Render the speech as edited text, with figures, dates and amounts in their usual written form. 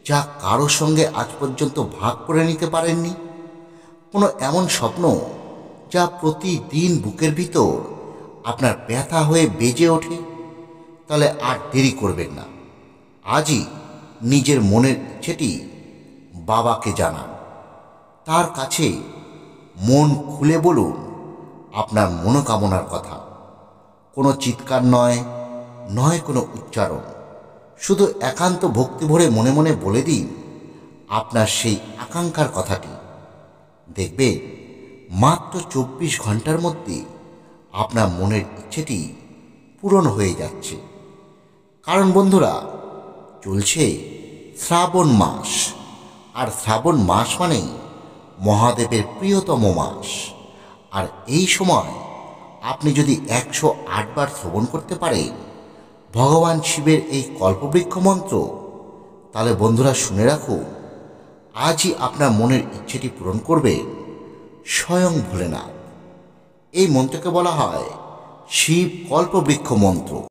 যা কারোর সঙ্গে আজ পর্যন্ত ভাগ করে নিতে পারেননি? কোনো এমন স্বপ্ন যা প্রতিদিন বুকের ভিতর আপনার ব্যথা হয়ে বেজে ওঠে? তাহলে আর দেরি করবেন না, আজই নিজের মনের ইচ্ছেটি বাবাকে জানান। তার কাছে মন খুলে বলুন আপনার মনোকামনার কথা। কোনো চিৎকার নয়, নয় কোনো উচ্চারণ, শুধু একান্ত ভক্তি ভরে মনে মনে বলে দিন আপনার সেই আকাঙ্ক্ষার কথাটি। দেখবেন মাত্র 24 ঘন্টার মধ্যে আপনার মনের ইচ্ছেটি পূরণ হয়ে যাচ্ছে। কারণ বন্ধুরা, চলছে শ্রাবণ মাস, আর শ্রাবণ মাস মানেই মহাদেবের প্রিয়তম মাস। আর এই সময় আপনি যদি 108 বার শ্রবণ করতে পারেন ভগবান শিবের এই কল্পবৃক্ষ মন্ত্র, তাহলে বন্ধুরা শুনে রাখুন, আজই আপনার মনের ইচ্ছেটি পূরণ করবে স্বয়ং ভোলেনাথ। এই মন্ত্রকে বলা হয় শিব কল্পবৃক্ষ মন্ত্র।